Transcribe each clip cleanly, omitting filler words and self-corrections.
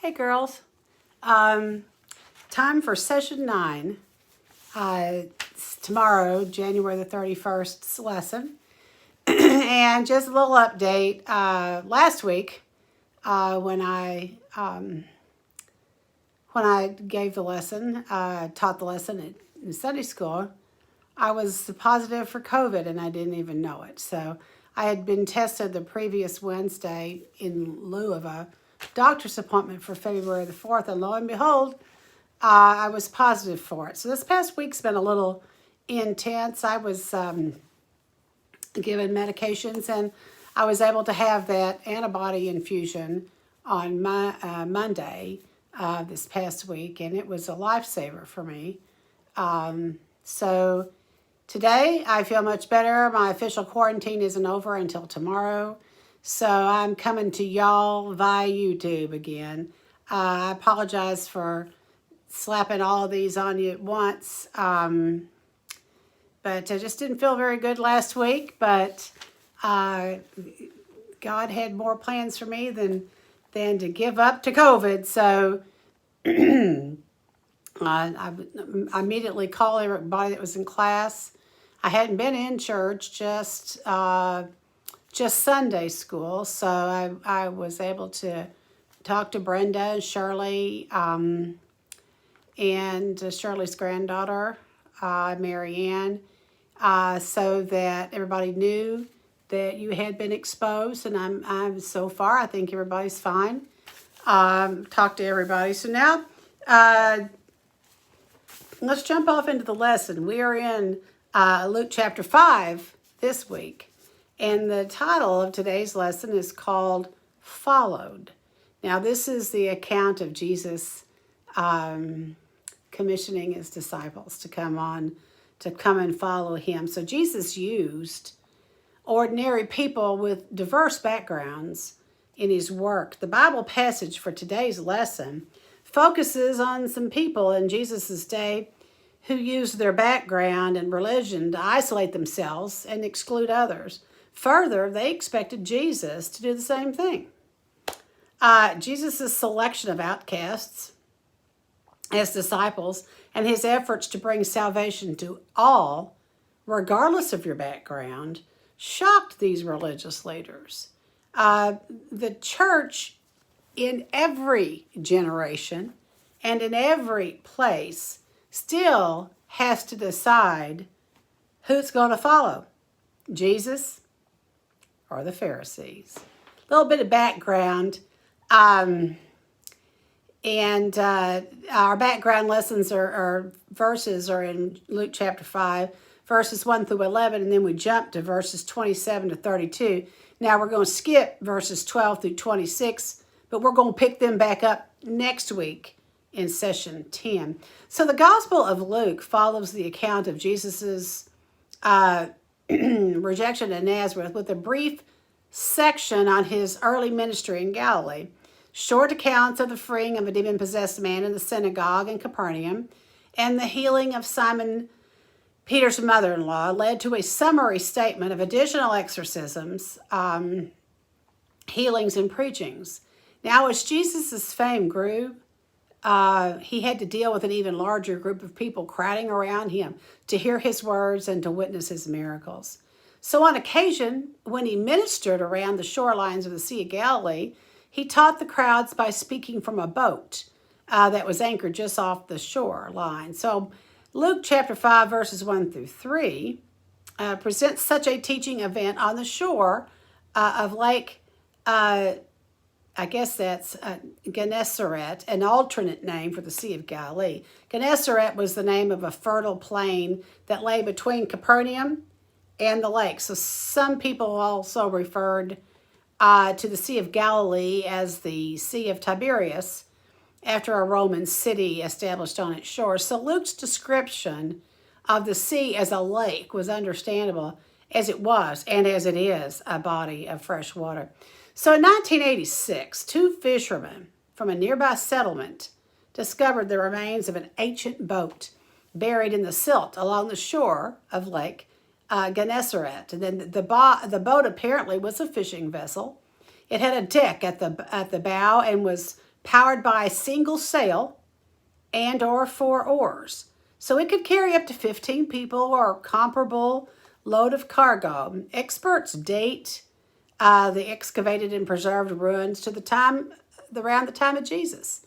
Hey girls, time for session 9. It's tomorrow, January the 31st's lesson. And just a little update. Last week, when I gave the lesson, taught the lesson in Sunday school, I was positive for COVID and I didn't even know it. So I had been tested the previous Wednesday in lieu of a doctor's appointment for February the 4th, and lo and behold, I was positive for it. So this past week's been a little intense. I was given medications, and I was able to have that antibody infusion on Monday this past week, and it was a lifesaver for me. So today I feel much better. My official quarantine isn't over until tomorrow. So I'm coming to y'all via YouTube again. I apologize for slapping all of these on you at once. But I just didn't feel very good last week. But God had more plans for me than to give up to COVID. So I immediately called everybody that was in class. I hadn't been in church, just Sunday school, so I was able to talk to Brenda and Shirley, and Shirley's granddaughter, Mary Ann, so that everybody knew that you had been exposed, and I'm so far, I think everybody's fine. Talked to everybody. So now, let's jump off into the lesson. We are in Luke chapter 5 this week. And the title of today's lesson is called Followed. Now, this is the account of Jesus commissioning his disciples to come and follow him. So Jesus used ordinary people with diverse backgrounds in his work. The Bible passage for today's lesson focuses on some people in Jesus' day who used their background and religion to isolate themselves and exclude others. Further, they expected Jesus to do the same thing. Jesus' selection of outcasts as disciples and his efforts to bring salvation to all, regardless of your background, shocked these religious leaders. The church in every generation and in every place still has to decide who's going to follow, Jesus or the Pharisees. A little bit of background, and our background lessons or verses are in Luke chapter 5, verses 1 through 11, and then we jump to verses 27 to 32. Now we're going to skip verses 12 through 26, but we're going to pick them back up next week in session 10. So the Gospel of Luke follows the account of Jesus's rejection in Nazareth with a brief section on his early ministry in Galilee. Short accounts of the freeing of a demon-possessed man in the synagogue in Capernaum and the healing of Simon Peter's mother-in-law led to a summary statement of additional exorcisms, healings, and preachings. Now, as Jesus' fame grew, he had to deal with an even larger group of people crowding around him to hear his words and to witness his miracles. So on occasion, when he ministered around the shorelines of the Sea of Galilee, he taught the crowds by speaking from a boat that was anchored just off the shoreline. So Luke chapter 5, verses 1 through 3 presents such a teaching event on the shore of Lake, I guess that's Gennesaret, an alternate name for the Sea of Galilee. Gennesaret was the name of a fertile plain that lay between Capernaum and the lake. So some people also referred to the Sea of Galilee as the Sea of Tiberias, after a Roman city established on its shores. So Luke's description of the sea as a lake was understandable, as it was and as it is a body of fresh water. So in 1986, two fishermen from a nearby settlement discovered the remains of an ancient boat buried in the silt along the shore of Lake Gennesaret. And then the boat apparently was a fishing vessel. It had a deck at the bow and was powered by a single sail and or 4 oars. So it could carry up to 15 people or comparable load of cargo. Experts date the excavated and preserved ruins to around the time of Jesus.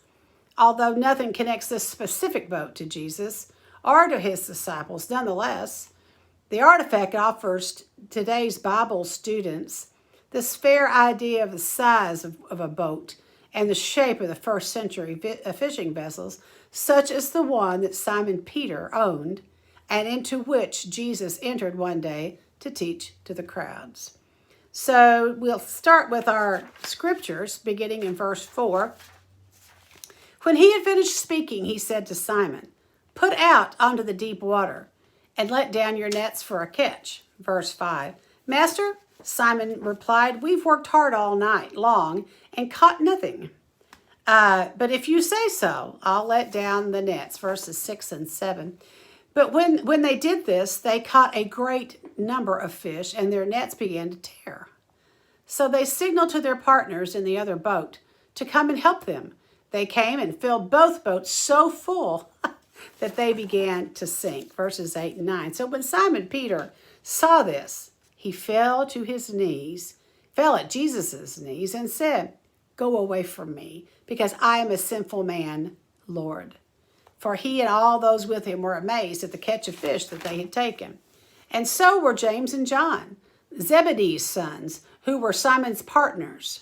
Although nothing connects this specific boat to Jesus or to his disciples, nonetheless, the artifact offers today's Bible students this fair idea of the size of a boat and the shape of the first century fishing vessels, such as the one that Simon Peter owned and into which Jesus entered one day to teach to the crowds. So we'll start with our scriptures, beginning in verse 4. When he had finished speaking, he said to Simon, "Put out onto the deep water and let down your nets for a catch." Verse 5. "Master," Simon replied, "we've worked hard all night long and caught nothing. But if you say so, I'll let down the nets." Verses 6 and 7. But when they did this, they caught a great number of fish, and their nets began to tear. So they signaled to their partners in the other boat to come and help them. They came and filled both boats so full that they began to sink. Verses 8 and 9. So when Simon Peter saw this, he fell at Jesus' knees and said, "Go away from me, because I am a sinful man, Lord." For he and all those with him were amazed at the catch of fish that they had taken. And so were James and John, Zebedee's sons, who were Simon's partners.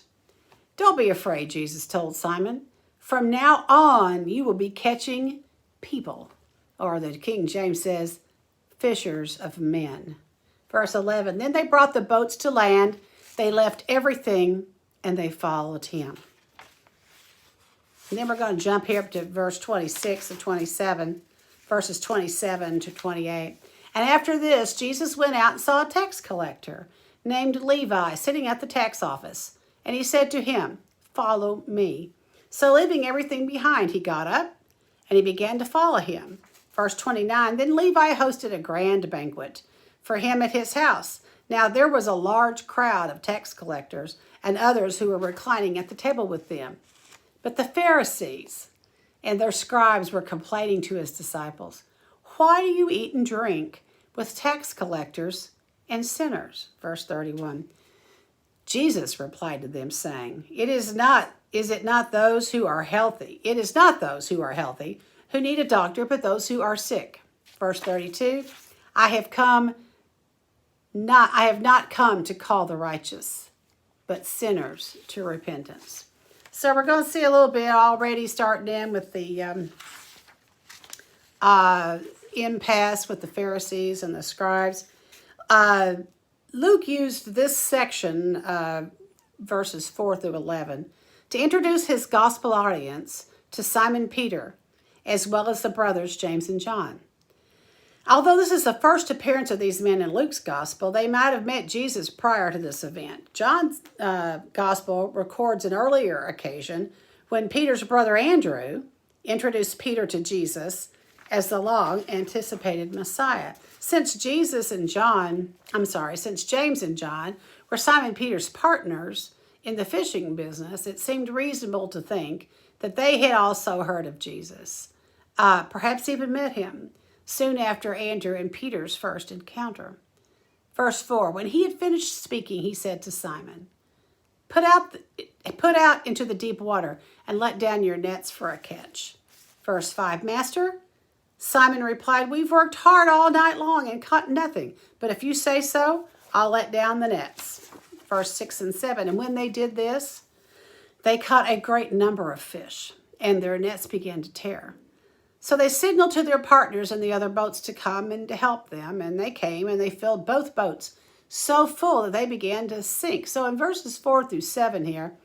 "Don't be afraid," Jesus told Simon. "From now on, you will be catching people." Or the King James says, fishers of men. Verse 11, "Then they brought the boats to land. They left everything and they followed him." And then we're going to jump here up to verse 26 and 27, verses 27 to 28. "And after this, Jesus went out and saw a tax collector named Levi sitting at the tax office. And he said to him, 'Follow me.' So leaving everything behind, he got up and he began to follow him." Verse 29, "Then Levi hosted a grand banquet for him at his house. Now there was a large crowd of tax collectors and others who were reclining at the table with them. But the Pharisees and their scribes were complaining to his disciples, 'Why do you eat and drink with tax collectors and sinners?'" Verse 31. Jesus replied to them, saying, Is it not those who are healthy? It is not those who are healthy who need a doctor, but those who are sick." Verse 32. I have not come to call the righteous, but sinners to repentance." So we're going to see a little bit already starting in with the impasse with the Pharisees and the scribes. Luke used this section, verses 4 through 11, to introduce his gospel audience to Simon Peter, as well as the brothers James and John. Although this is the first appearance of these men in Luke's gospel, they might have met Jesus prior to this event. John's gospel records an earlier occasion when Peter's brother Andrew introduced Peter to Jesus as the long-anticipated Messiah. Since James and John were Simon Peter's partners in the fishing business, it seemed reasonable to think that they had also heard of Jesus, perhaps even met him soon after Andrew and Peter's first encounter. Verse 4, "When he had finished speaking, he said to Simon, Put out into the deep water and let down your nets for a catch." Verse 5, "Master," Simon replied, "we've worked hard all night long and caught nothing. But if you say so, I'll let down the nets." Verse 6 and 7, "And when they did this, they caught a great number of fish, and their nets began to tear. So they signaled to their partners in the other boats to come and to help them. And they came and they filled both boats so full that they began to sink." So in verses 4 through 7 here,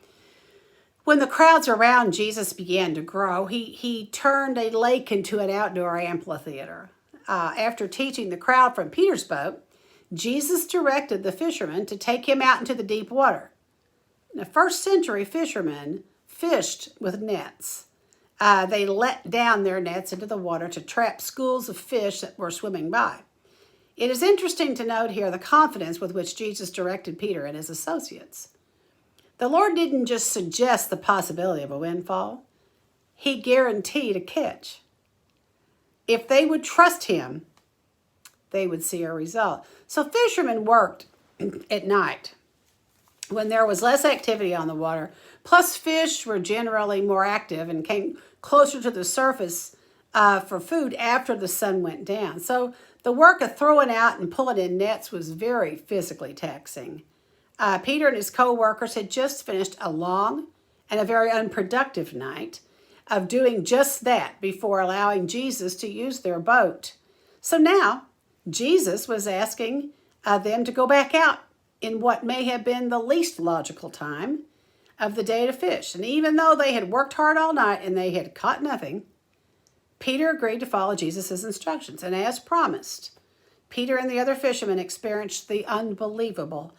when the crowds around Jesus began to grow, he turned a lake into an outdoor amphitheater. After teaching the crowd from Peter's boat, Jesus directed the fishermen to take him out into the deep water. The first century fishermen fished with nets. They let down their nets into the water to trap schools of fish that were swimming by. It is interesting to note here the confidence with which Jesus directed Peter and his associates. The Lord didn't just suggest the possibility of a windfall. he guaranteed a catch. If they would trust him, they would see a result. So fishermen worked at night when there was less activity on the water. Plus, fish were generally more active and came closer to the surface for food after the sun went down. So the work of throwing out and pulling in nets was very physically taxing. Peter and his co-workers had just finished a long and a very unproductive night of doing just that before allowing Jesus to use their boat. So now Jesus was asking them to go back out in what may have been the least logical time of the day to fish. And even though they had worked hard all night and they had caught nothing, Peter agreed to follow Jesus' instructions. And as promised, Peter and the other fishermen experienced the unbelievable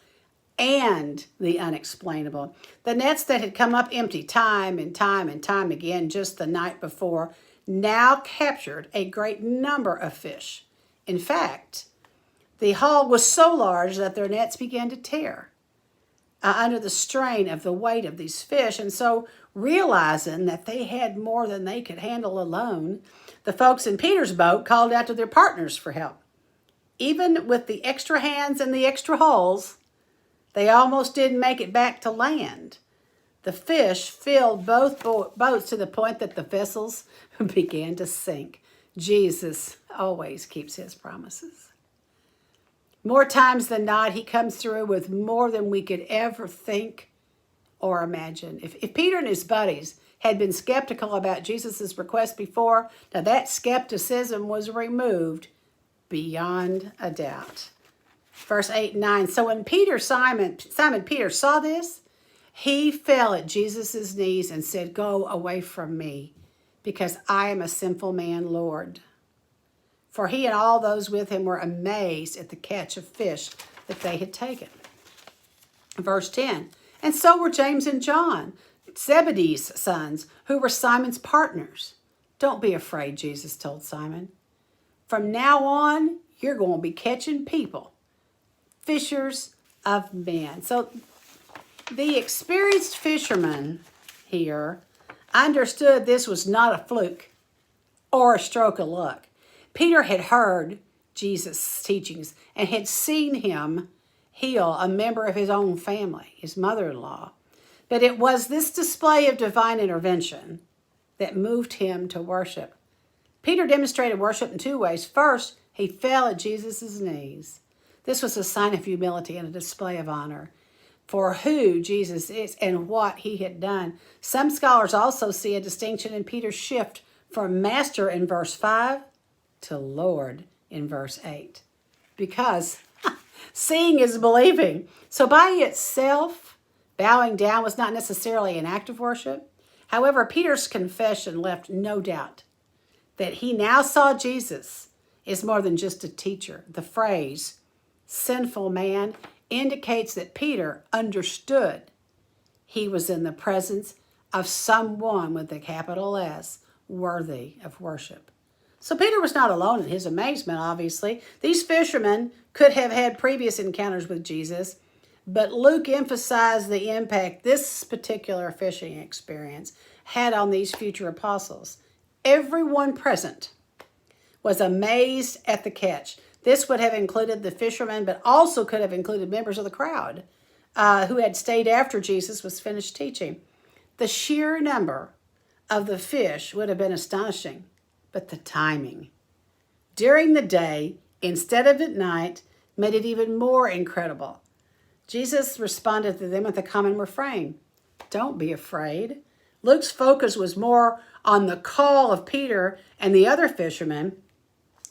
and the unexplainable. The nets that had come up empty time and time and time again just the night before now captured a great number of fish. In fact, the haul was so large that their nets began to tear under the strain of the weight of these fish. And so, realizing that they had more than they could handle alone, the folks in Peter's boat called out to their partners for help. Even with the extra hands and the extra holes, they almost didn't make it back to land. The fish filled both boats to the point that the vessels began to sink. Jesus always keeps his promises. More times than not, he comes through with more than we could ever think or imagine. If Peter and his buddies had been skeptical about Jesus' request before, now that skepticism was removed beyond a doubt. Verse 8 and 9. So when Simon Peter saw this, he fell at Jesus' knees and said, "Go away from me, because I am a sinful man, Lord." For he and all those with him were amazed at the catch of fish that they had taken. Verse 10. And so were James and John, Zebedee's sons, who were Simon's partners. "Don't be afraid," Jesus told Simon. "From now on, you're going to be catching people, fishers of men." So the experienced fisherman here understood this was not a fluke or a stroke of luck. Peter had heard Jesus' teachings and had seen him heal a member of his own family, his mother-in-law. But it was this display of divine intervention that moved him to worship. Peter demonstrated worship in two ways. First, he fell at Jesus' knees. This was a sign of humility and a display of honor for who Jesus is and what he had done. Some scholars also see a distinction in Peter's shift from master in verse 5 to Lord in verse 8. Because seeing is believing. So by itself, bowing down was not necessarily an act of worship. However, Peter's confession left no doubt that he now saw Jesus is more than just a teacher. The phrase, sinful man, indicates that Peter understood he was in the presence of someone with a capital S, worthy of worship. So Peter was not alone in his amazement, obviously. These fishermen could have had previous encounters with Jesus, but Luke emphasized the impact this particular fishing experience had on these future apostles. Everyone present was amazed at the catch. This would have included the fishermen, but also could have included members of the crowd who had stayed after Jesus was finished teaching. The sheer number of the fish would have been astonishing, but the timing during the day instead of at night made it even more incredible. Jesus responded to them with a common refrain, "Don't be afraid." Luke's focus was more on the call of Peter and the other fishermen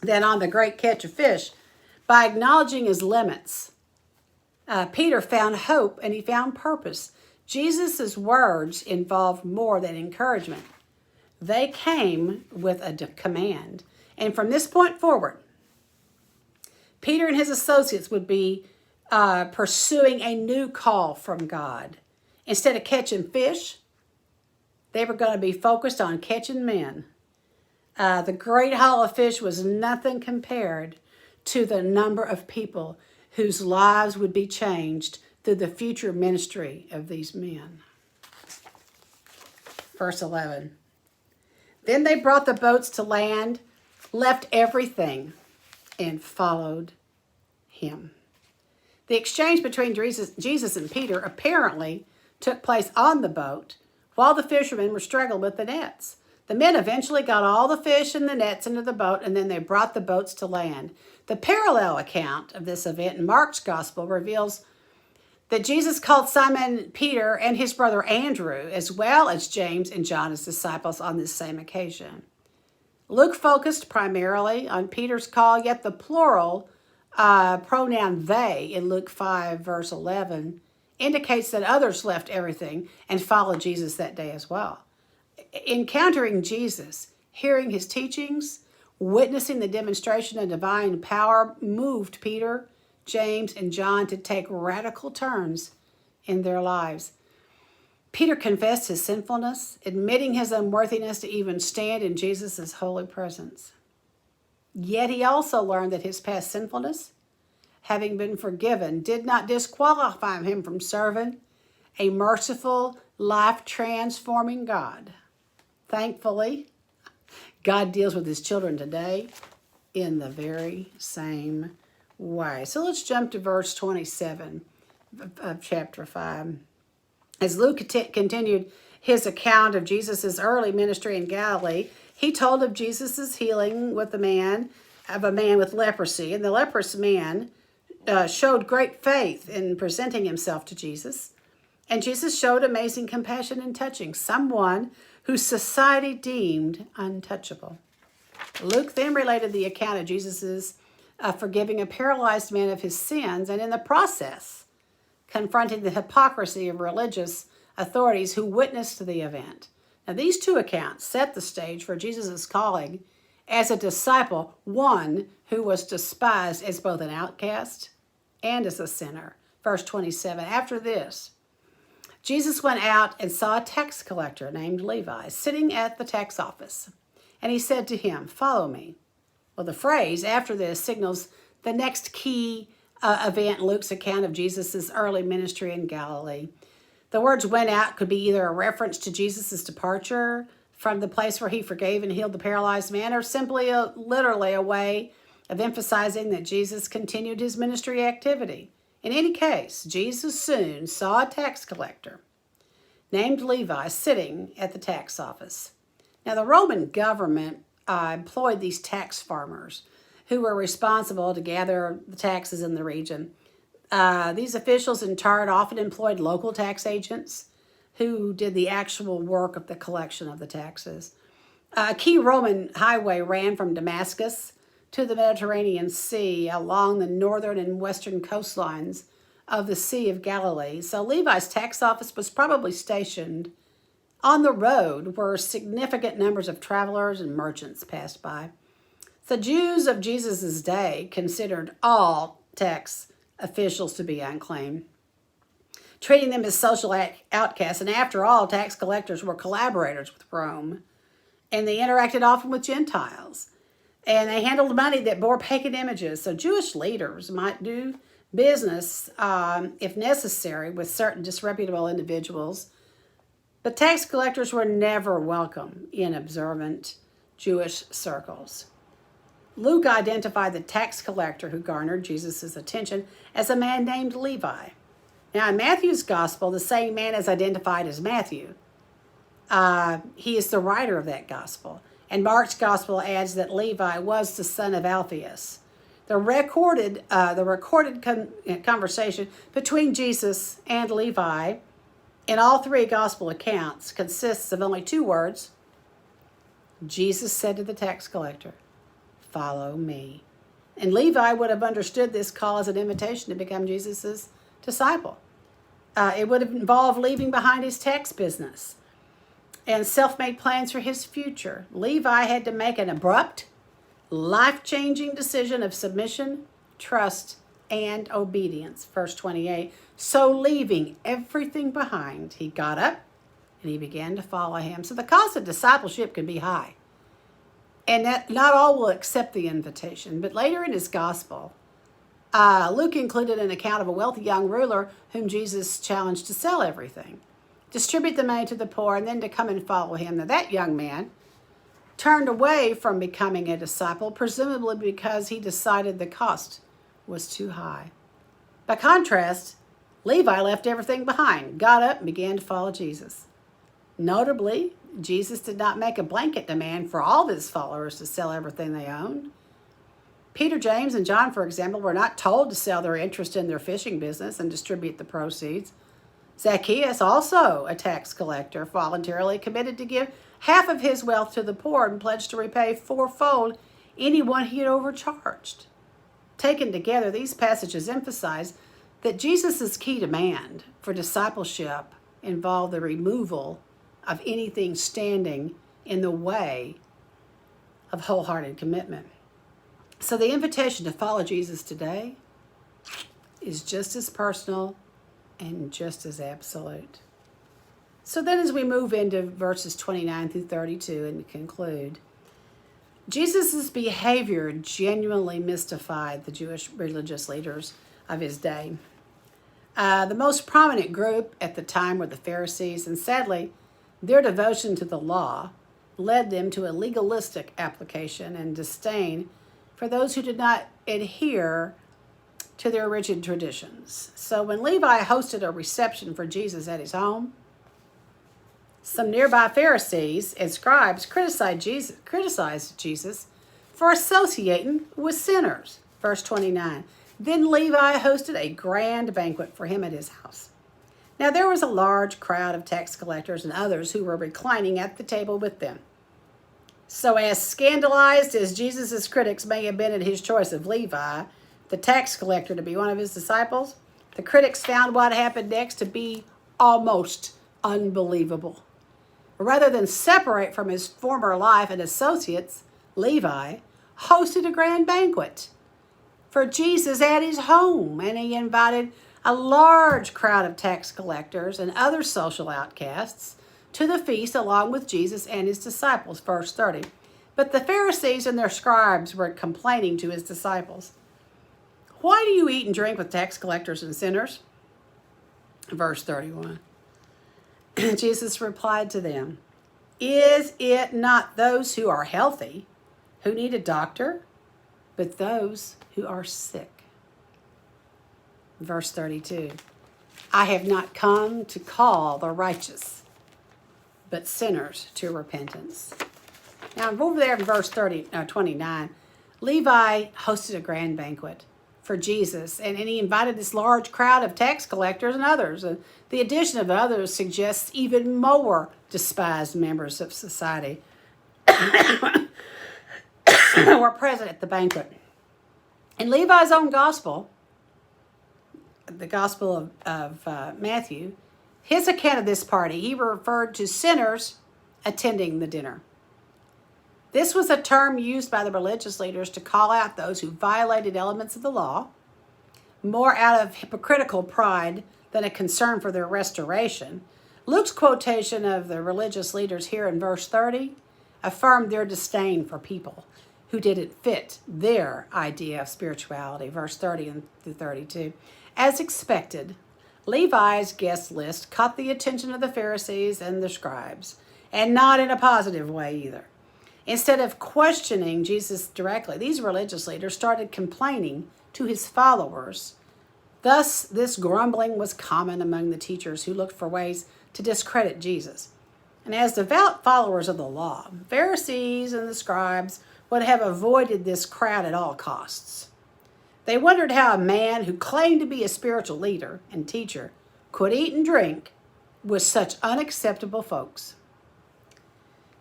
than on the great catch of fish. By acknowledging his limits, Peter found hope and he found purpose. Jesus' words involved more than encouragement. They came with a command. And from this point forward, Peter and his associates would be pursuing a new call from God. Instead of catching fish, they were going to be focused on catching men. The great haul of fish was nothing compared to the number of people whose lives would be changed through the future ministry of these men. Verse 11. Then they brought the boats to land, left everything, and followed him. The exchange between Jesus and Peter apparently took place on the boat while the fishermen were struggling with the nets. The men eventually got all the fish and the nets into the boat, and then they brought the boats to land. The parallel account of this event in Mark's gospel reveals that Jesus called Simon Peter and his brother Andrew, as well as James and John as disciples on this same occasion. Luke focused primarily on Peter's call, yet the plural pronoun they in Luke 5, verse 11, indicates that others left everything and followed Jesus that day as well. Encountering Jesus, hearing his teachings, witnessing the demonstration of divine power moved Peter, James, and John to take radical turns in their lives. Peter confessed his sinfulness, admitting his unworthiness to even stand in Jesus' holy presence. Yet he also learned that his past sinfulness, having been forgiven, did not disqualify him from serving a merciful, life-transforming God. Thankfully, God deals with his children today in the very same way. So let's jump to verse 27 of chapter 5. As Luke continued his account of Jesus' early ministry in Galilee, he told of Jesus' healing of a man with leprosy. And the leprous man showed great faith in presenting himself to Jesus. And Jesus showed amazing compassion in touching someone who society deemed untouchable. Luke then related the account of Jesus' forgiving a paralyzed man of his sins, and in the process, confronting the hypocrisy of religious authorities who witnessed the event. Now, these two accounts set the stage for Jesus' calling as a disciple, one who was despised as both an outcast and as a sinner. Verse 27, after this, Jesus went out and saw a tax collector named Levi sitting at the tax office. And he said to him, "Follow me." Well, the phrase after this signals the next key event in Luke's account of Jesus' early ministry in Galilee. The words "went out" could be either a reference to Jesus' departure from the place where he forgave and healed the paralyzed man, or simply literally a way of emphasizing that Jesus continued his ministry activity. In any case, Jesus soon saw a tax collector named Levi sitting at the tax office. Now, the Roman government employed these tax farmers who were responsible to gather the taxes in the region. These officials, in turn, often employed local tax agents who did the actual work of the collection of the taxes. A key Roman highway ran from Damascus to the Mediterranean Sea along the northern and western coastlines of the Sea of Galilee. So Levi's tax office was probably stationed on the road where significant numbers of travelers and merchants passed by. The Jews of Jesus' day considered all tax officials to be unclean, treating them as social outcasts. And after all, tax collectors were collaborators with Rome, and they interacted often with Gentiles. And they handled money that bore pagan images. So Jewish leaders might do business, if necessary, with certain disreputable individuals. But tax collectors were never welcome in observant Jewish circles. Luke identified the tax collector who garnered Jesus' attention as a man named Levi. Now, in Matthew's gospel, the same man is identified as Matthew. He is the writer of that gospel. And Mark's gospel adds that Levi was the son of Alphaeus. The recorded conversation between Jesus and Levi in all three gospel accounts consists of only two words. Jesus said to the tax collector, "Follow me." And Levi would have understood this call as an invitation to become Jesus' disciple. It would have involved leaving behind his tax business and self-made plans for his future. Levi had to make an abrupt, life-changing decision of submission, trust, and obedience. Verse 28, so leaving everything behind, he got up and he began to follow him. So the cost of discipleship can be high. And that not all will accept the invitation. But later in his gospel, Luke included an account of a wealthy young ruler whom Jesus challenged to sell everything, distribute the money to the poor, and then to come and follow him. Now that young man turned away from becoming a disciple, presumably because he decided the cost was too high. By contrast, Levi left everything behind, got up, and began to follow Jesus. Notably, Jesus did not make a blanket demand for all of his followers to sell everything they owned. Peter, James, and John, for example, were not told to sell their interest in their fishing business and distribute the proceeds. Zacchaeus, also a tax collector, voluntarily committed to give half of his wealth to the poor and pledged to repay fourfold anyone he had overcharged. Taken together, these passages emphasize that Jesus' key demand for discipleship involved the removal of anything standing in the way of wholehearted commitment. So the invitation to follow Jesus today is just as personal and just as absolute. So then as we move into verses 29 through 32 and conclude, Jesus' behavior genuinely mystified the Jewish religious leaders of his day. The most prominent group at the time were the Pharisees, and sadly, their devotion to the law led them to a legalistic application and disdain for those who did not adhere to their rigid traditions. So when Levi hosted a reception for Jesus at his home, some nearby Pharisees and scribes criticized Jesus for associating with sinners. Verse 29. Then Levi hosted a grand banquet for him at his house. Now there was a large crowd of tax collectors and others who were reclining at the table with them. So as scandalized as Jesus' critics may have been at his choice of Levi, the tax collector, to be one of his disciples, the critics found what happened next to be almost unbelievable. Rather than separate from his former life and associates, Levi hosted a grand banquet for Jesus at his home, and he invited a large crowd of tax collectors and other social outcasts to the feast along with Jesus and his disciples. Verse 30. But the Pharisees and their scribes were complaining to his disciples, "Why do you eat and drink with tax collectors and sinners?" Verse 31. Jesus replied to them, "Is it not those who are healthy who need a doctor, but those who are sick?" Verse 32. I have not come to call the righteous, but sinners to repentance. Now, over there in verse 29, Levi hosted a grand banquet for Jesus, and he invited this large crowd of tax collectors and others. And the addition of others suggests even more despised members of society were present at the banquet. In Levi's own gospel, the Gospel of Matthew, his account of this party, he referred to sinners attending the dinner. This was a term used by the religious leaders to call out those who violated elements of the law, more out of hypocritical pride than a concern for their restoration. Luke's quotation of the religious leaders here in verse 30 affirmed their disdain for people who didn't fit their idea of spirituality. Verse 30 and through 32. As expected, Levi's guest list caught the attention of the Pharisees and the scribes, and not in a positive way either. Instead of questioning Jesus directly, these religious leaders started complaining to his followers. Thus, this grumbling was common among the teachers who looked for ways to discredit Jesus. And as devout followers of the law, Pharisees and the scribes would have avoided this crowd at all costs. They wondered how a man who claimed to be a spiritual leader and teacher could eat and drink with such unacceptable folks.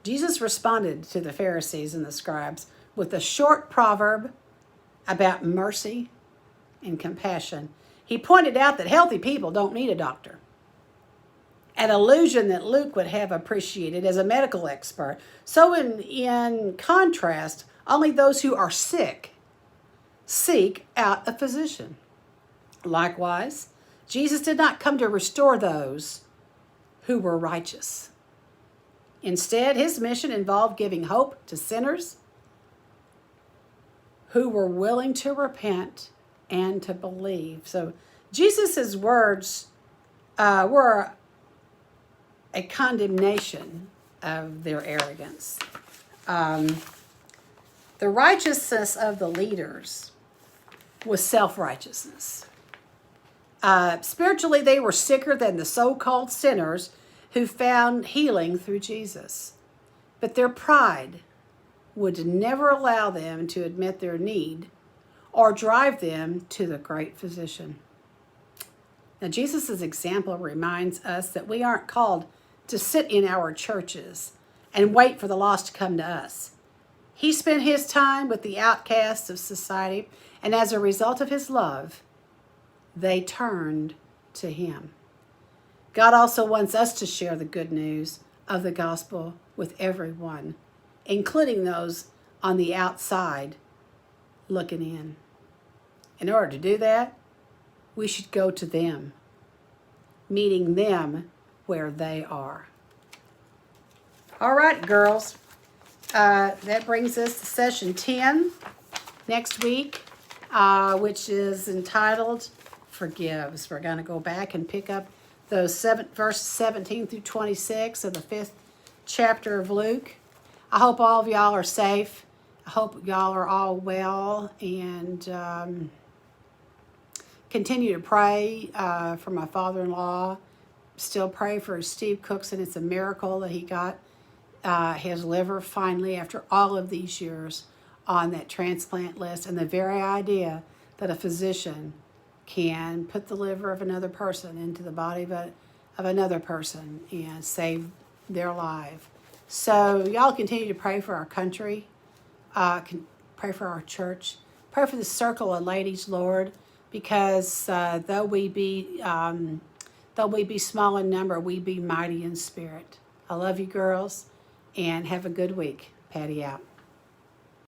Jesus responded to the Pharisees and the scribes with a short proverb about mercy and compassion. He pointed out that healthy people don't need a doctor, an allusion that Luke would have appreciated as a medical expert. So in contrast, only those who are sick seek out a physician. Likewise, Jesus did not come to restore those who were righteous. Instead, his mission involved giving hope to sinners who were willing to repent and to believe. So Jesus' words were a condemnation of their arrogance. The righteousness of the leaders was self-righteousness. Spiritually, they were sicker than the so-called sinners who found healing through Jesus. But their pride would never allow them to admit their need or drive them to the great physician. Now, Jesus' example reminds us that we aren't called to sit in our churches and wait for the lost to come to us. He spent his time with the outcasts of society, and as a result of his love, they turned to him. God also wants us to share the good news of the gospel with everyone, including those on the outside looking in. In order to do that, we should go to them, meeting them where they are. All right, girls. That brings us to session 10 next week, which is entitled Forgives. We're going to go back and pick up those verses 17 through 26 of the 5th chapter of Luke. I hope all of y'all are safe. I hope y'all are all well, and continue to pray for my father-in-law. Still pray for Steve Cookson. It's a miracle that he got his liver finally after all of these years on that transplant list, and the very idea that a physician can put the liver of another person into the body of another person and save their life. So y'all continue to pray for our country, pray for our church, pray for the circle of ladies, Lord, because though we be small in number, we be mighty in spirit. I love you, girls, and have a good week. Patty out.